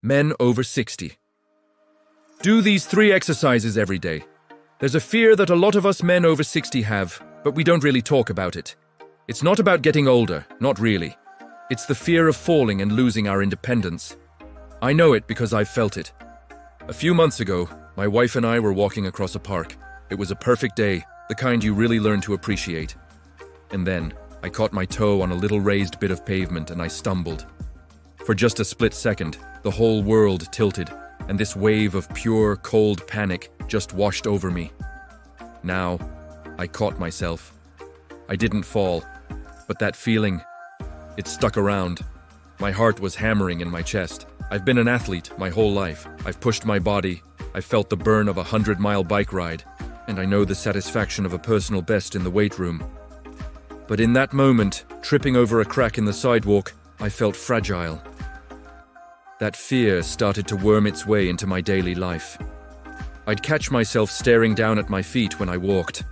men over 60. Do these 3 exercises every day. There's a fear that a lot of us men over 60 have, but we don't really talk about it. It's not about getting older, not really. It's the fear of falling and losing our independence. I know it because I've felt it. A few months ago, my wife and I were walking across a park. It was a perfect day, the kind you really learn to appreciate. And then, I caught my toe on a little raised bit of pavement and I stumbled. For just a split second, the whole world tilted, and this wave of pure, cold panic just washed over me. Now, I caught myself. I didn't fall, but that feeling, it stuck around. My heart was hammering in my chest. I've been an athlete my whole life. I've pushed my body. I've felt the burn of a 100-mile bike ride, and I know the satisfaction of a personal best in the weight room. But in that moment, tripping over a crack in the sidewalk, I felt fragile. That fear started to worm its way into my daily life. I'd catch myself staring down at my feet when I walked.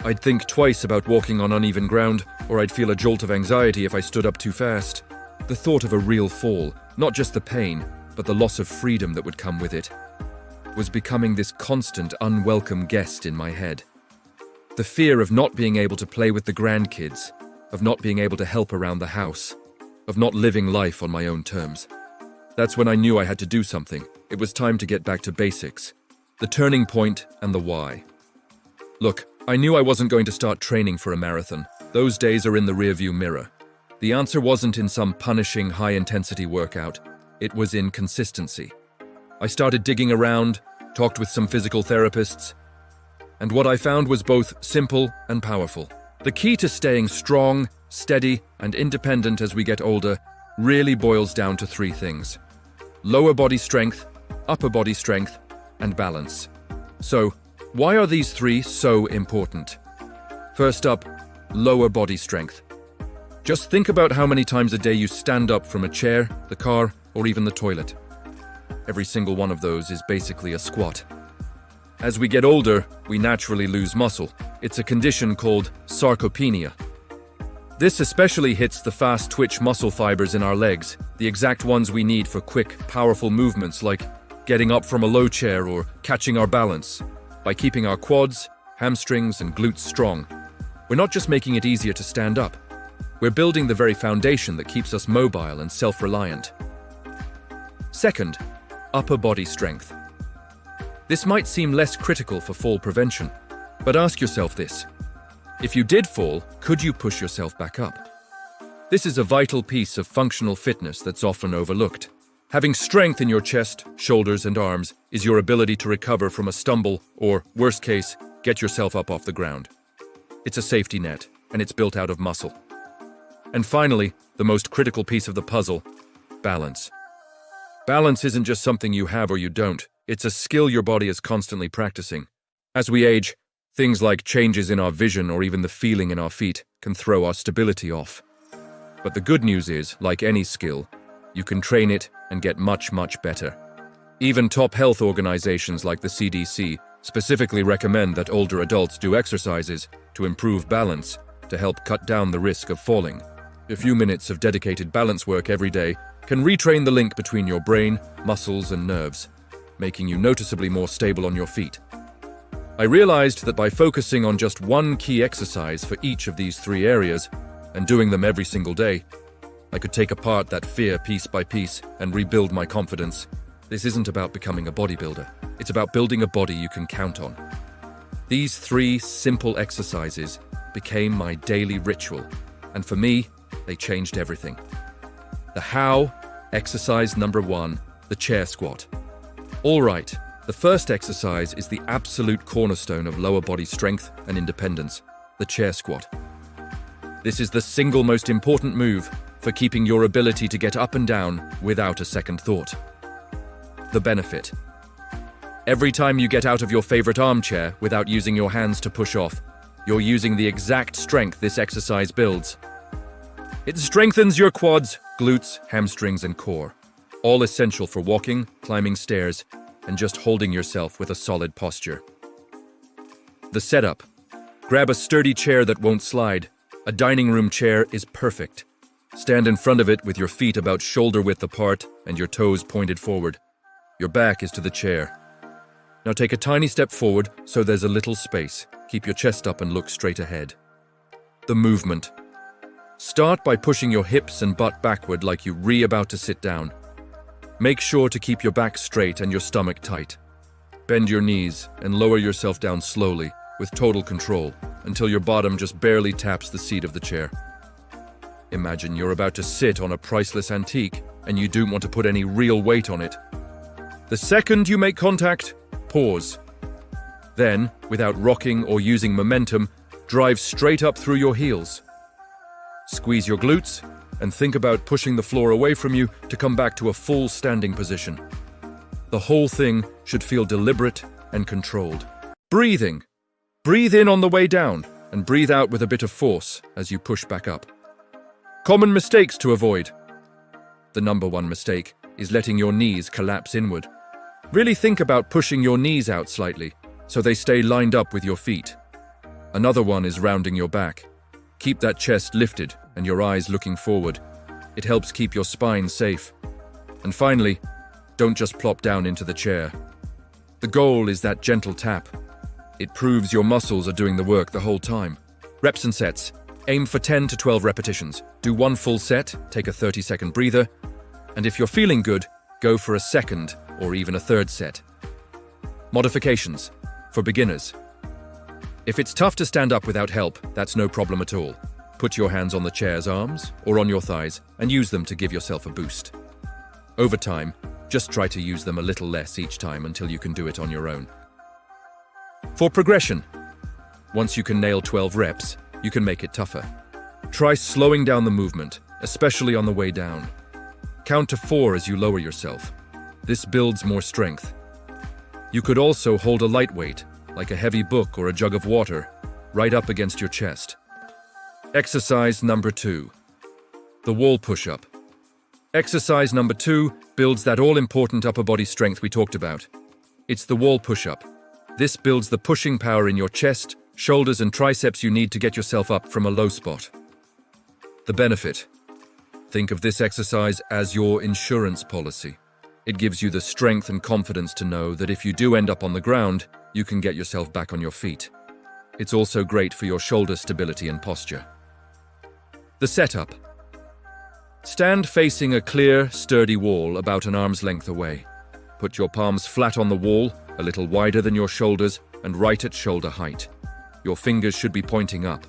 I'd think twice about walking on uneven ground, or I'd feel a jolt of anxiety if I stood up too fast. The thought of a real fall, not just the pain, but the loss of freedom that would come with it, was becoming this constant, unwelcome guest in my head. The fear of not being able to play with the grandkids, of not being able to help around the house, of not living life on my own terms. That's when I knew I had to do something. It was time to get back to basics. The turning point and the why. Look, I knew I wasn't going to start training for a marathon. Those days are in the rearview mirror. The answer wasn't in some punishing, high-intensity workout. It was in consistency. I started digging around, talked with some physical therapists, and what I found was both simple and powerful. The key to staying strong, steady, and independent as we get older really boils down to 3 things: lower body strength, upper body strength, and balance. So, why are these 3 so important? First up, lower body strength. Just think about how many times a day you stand up from a chair, the car, or even the toilet. Every single one of those is basically a squat. As we get older, we naturally lose muscle. It's a condition called sarcopenia. This especially hits the fast twitch muscle fibers in our legs, the exact ones we need for quick, powerful movements like getting up from a low chair or catching our balance. By keeping our quads, hamstrings, and glutes strong, we're not just making it easier to stand up, we're building the very foundation that keeps us mobile and self-reliant. Second, upper body strength. This might seem less critical for fall prevention, but ask yourself this. If you did fall, could you push yourself back up? This is a vital piece of functional fitness that's often overlooked. Having strength in your chest, shoulders, and arms is your ability to recover from a stumble or, worst case, get yourself up off the ground. It's a safety net, and it's built out of muscle. And finally, the most critical piece of the puzzle, balance. Balance isn't just something you have or you don't. It's a skill your body is constantly practicing. As we age, things like changes in our vision or even the feeling in our feet can throw our stability off. But the good news is, like any skill, you can train it and get much, much better. Even top health organizations like the CDC specifically recommend that older adults do exercises to improve balance to help cut down the risk of falling. A few minutes of dedicated balance work every day can retrain the link between your brain, muscles, and nerves, making you noticeably more stable on your feet. I realized that by focusing on just one key exercise for each of these 3 areas and doing them every single day, I could take apart that fear piece by piece and rebuild my confidence. This isn't about becoming a bodybuilder. It's about building a body you can count on. These 3 simple exercises became my daily ritual, and for me, they changed everything. The how, exercise number 1, the chair squat. All right, the first exercise is the absolute cornerstone of lower body strength and independence, the chair squat. This is the single most important move for keeping your ability to get up and down without a second thought. The benefit. Every time you get out of your favorite armchair without using your hands to push off, you're using the exact strength this exercise builds. It strengthens your quads, glutes, hamstrings, and core, all essential for walking, climbing stairs, and just holding yourself with a solid posture. The setup. Grab a sturdy chair that won't slide. A dining room chair is perfect. Stand in front of it with your feet about shoulder width apart and your toes pointed forward. Your back is to the chair. Now take a tiny step forward so there's a little space. Keep your chest up and look straight ahead. The movement. Start by pushing your hips and butt backward like you're about to sit down. Make sure to keep your back straight and your stomach tight. Bend your knees and lower yourself down slowly with total control until your bottom just barely taps the seat of the chair. Imagine you're about to sit on a priceless antique and you don't want to put any real weight on it. The second you make contact, pause. Then, without rocking or using momentum, drive straight up through your heels. Squeeze your glutes and think about pushing the floor away from you to come back to a full standing position. The whole thing should feel deliberate and controlled. Breathing. Breathe in on the way down and breathe out with a bit of force as you push back up. Common mistakes to avoid. The number one mistake is letting your knees collapse inward. Really think about pushing your knees out slightly so they stay lined up with your feet. Another one is rounding your back. Keep that chest lifted and your eyes looking forward. It helps keep your spine safe. And finally, don't just plop down into the chair. The goal is that gentle tap. It proves your muscles are doing the work the whole time. Reps and sets. Aim for 10 to 12 repetitions. Do one full set, take a 30-second breather, and if you're feeling good, go for a second or even a third set. Modifications. For beginners. If it's tough to stand up without help, that's no problem at all. Put your hands on the chair's arms or on your thighs and use them to give yourself a boost. Over time, just try to use them a little less each time until you can do it on your own. For progression. Once you can nail 12 reps, you can make it tougher. Try slowing down the movement, especially on the way down. Count to 4 as you lower yourself. This builds more strength. You could also hold a light weight, like a heavy book or a jug of water, right up against your chest. Exercise number 2. The wall push-up. Exercise number 2 builds that all-important upper body strength we talked about. It's the wall push-up. This builds the pushing power in your chest, shoulders and triceps you need to get yourself up from a low spot. The benefit. Think of this exercise as your insurance policy. It gives you the strength and confidence to know that if you do end up on the ground, you can get yourself back on your feet. It's also great for your shoulder stability and posture. The setup. Stand facing a clear, sturdy wall about an arm's length away. Put your palms flat on the wall, a little wider than your shoulders, and right at shoulder height. Your fingers should be pointing up.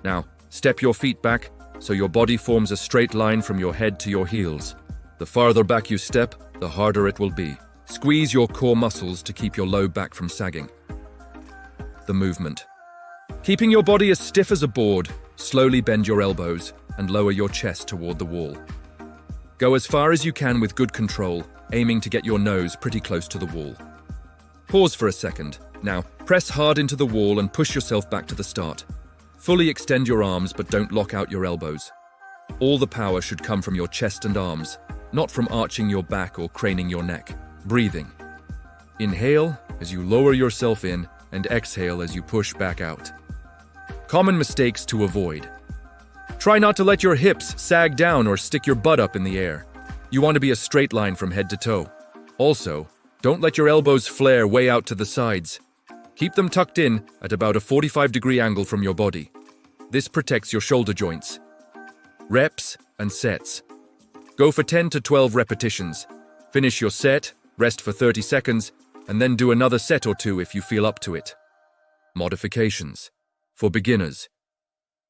Now, step your feet back so your body forms a straight line from your head to your heels. The farther back you step, the harder it will be. Squeeze your core muscles to keep your low back from sagging. The movement. Keeping your body as stiff as a board, slowly bend your elbows and lower your chest toward the wall. Go as far as you can with good control, aiming to get your nose pretty close to the wall. Pause for a second. Now, press hard into the wall and push yourself back to the start. Fully extend your arms, but don't lock out your elbows. All the power should come from your chest and arms, not from arching your back or craning your neck. Breathing. Inhale as you lower yourself in and exhale as you push back out. Common mistakes to avoid. Try not to let your hips sag down or stick your butt up in the air. You want to be a straight line from head to toe. Also, don't let your elbows flare way out to the sides. Keep them tucked in at about a 45-degree angle from your body. This protects your shoulder joints. Reps and sets. Go for 10 to 12 repetitions. Finish your set, rest for 30 seconds, and then do another set or two if you feel up to it. Modifications. For beginners.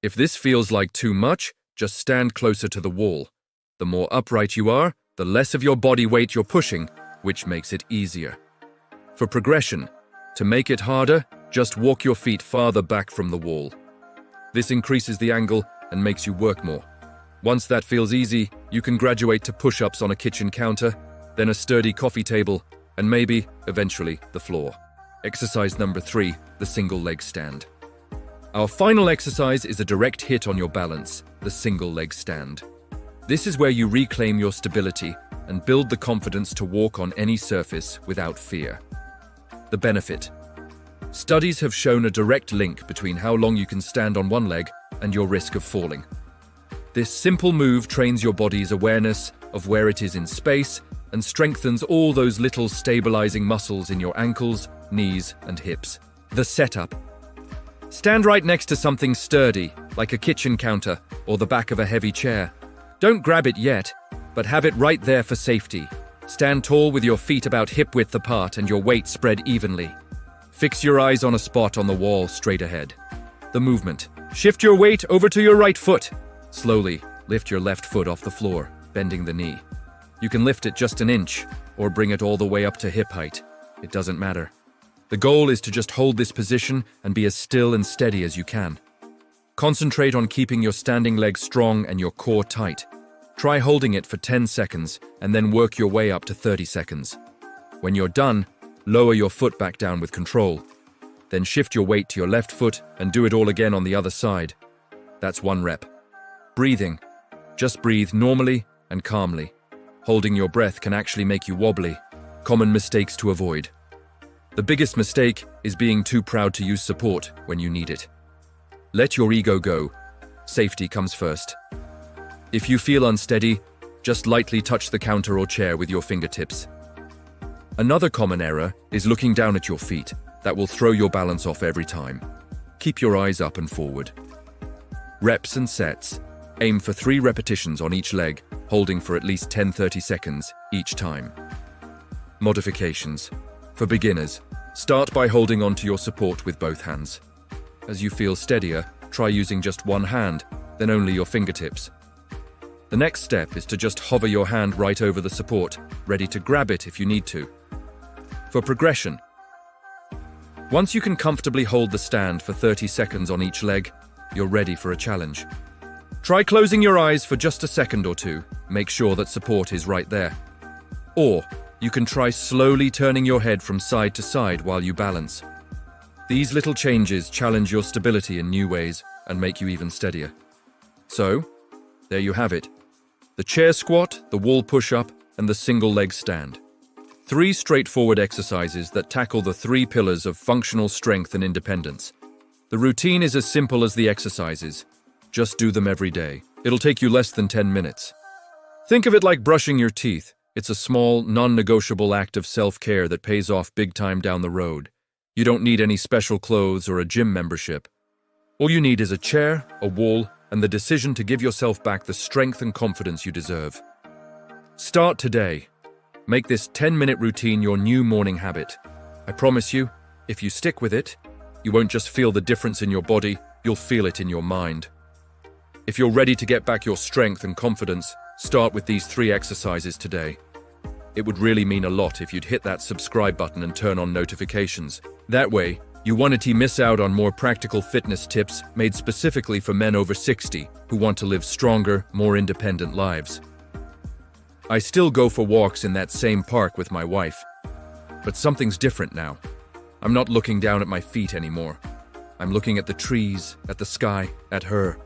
If this feels like too much, just stand closer to the wall. The more upright you are, the less of your body weight you're pushing, which makes it easier. For progression, to make it harder, just walk your feet farther back from the wall. This increases the angle and makes you work more. Once that feels easy, you can graduate to push-ups on a kitchen counter, then a sturdy coffee table, and maybe, eventually, the floor. Exercise number 3, the single leg stand. Our final exercise is a direct hit on your balance, the single leg stand. This is where you reclaim your stability and build the confidence to walk on any surface without fear. The benefit. Studies have shown a direct link between how long you can stand on one leg and your risk of falling. This simple move trains your body's awareness of where it is in space and strengthens all those little stabilizing muscles in your ankles, knees, and hips. The setup. Stand right next to something sturdy, like a kitchen counter or the back of a heavy chair. Don't grab it yet, but have it right there for safety. Stand tall with your feet about hip-width apart and your weight spread evenly. Fix your eyes on a spot on the wall straight ahead. The movement. Shift your weight over to your right foot. Slowly, lift your left foot off the floor, bending the knee. You can lift it just an inch, or bring it all the way up to hip height. It doesn't matter. The goal is to just hold this position and be as still and steady as you can. Concentrate on keeping your standing leg strong and your core tight. Try holding it for 10 seconds and then work your way up to 30 seconds. When you're done, lower your foot back down with control. Then shift your weight to your left foot and do it all again on the other side. That's 1 rep. Breathing. Just breathe normally and calmly. Holding your breath can actually make you wobbly. Common mistakes to avoid. The biggest mistake is being too proud to use support when you need it. Let your ego go. Safety comes first. If you feel unsteady, just lightly touch the counter or chair with your fingertips. Another common error is looking down at your feet. That will throw your balance off every time. Keep your eyes up and forward. Reps and sets. Aim for 3 repetitions on each leg, holding for at least 10-30 seconds each time. Modifications. For beginners, start by holding onto your support with both hands. As you feel steadier, try using just one hand, then only your fingertips. The next step is to just hover your hand right over the support, ready to grab it if you need to. For progression, once you can comfortably hold the stand for 30 seconds on each leg, you're ready for a challenge. Try closing your eyes for just a second or two, make sure that support is right there. Or, you can try slowly turning your head from side to side while you balance. These little changes challenge your stability in new ways and make you even steadier. So, there you have it. The chair squat, the wall push-up, and the single leg stand. 3 straightforward exercises that tackle the 3 pillars of functional strength and independence. The routine is as simple as the exercises. Just do them every day. It'll take you less than 10 minutes. Think of it like brushing your teeth. It's a small, non-negotiable act of self-care that pays off big time down the road. You don't need any special clothes or a gym membership. All you need is a chair, a wall, and the decision to give yourself back the strength and confidence you deserve. Start today. Make this 10-minute routine your new morning habit. I promise you, if you stick with it, you won't just feel the difference in your body, you'll feel it in your mind. If you're ready to get back your strength and confidence, start with these 3 exercises today. It would really mean a lot if you'd hit that subscribe button and turn on notifications. That way, you won't miss out on more practical fitness tips made specifically for men over 60 who want to live stronger, more independent lives. I still go for walks in that same park with my wife, but something's different now. I'm not looking down at my feet anymore. I'm looking at the trees, at the sky, at her.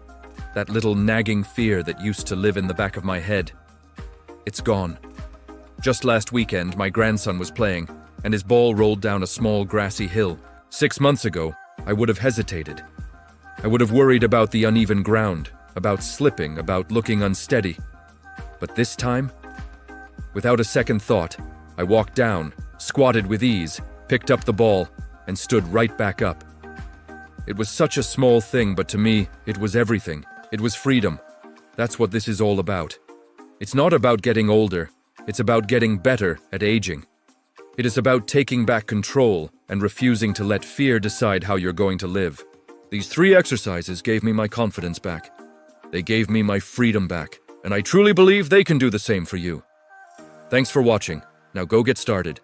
That little nagging fear that used to live in the back of my head. It's gone. Just last weekend, my grandson was playing, and his ball rolled down a small grassy hill. 6 months ago, I would have hesitated. I would have worried about the uneven ground, about slipping, about looking unsteady. But this time, without a second thought, I walked down, squatted with ease, picked up the ball, and stood right back up. It was such a small thing, but to me, it was everything. It was freedom. That's what this is all about. It's not about getting older. It's about getting better at aging. It is about taking back control and refusing to let fear decide how you're going to live. These 3 exercises gave me my confidence back. They gave me my freedom back, and I truly believe they can do the same for you. Thanks for watching. Now go get started.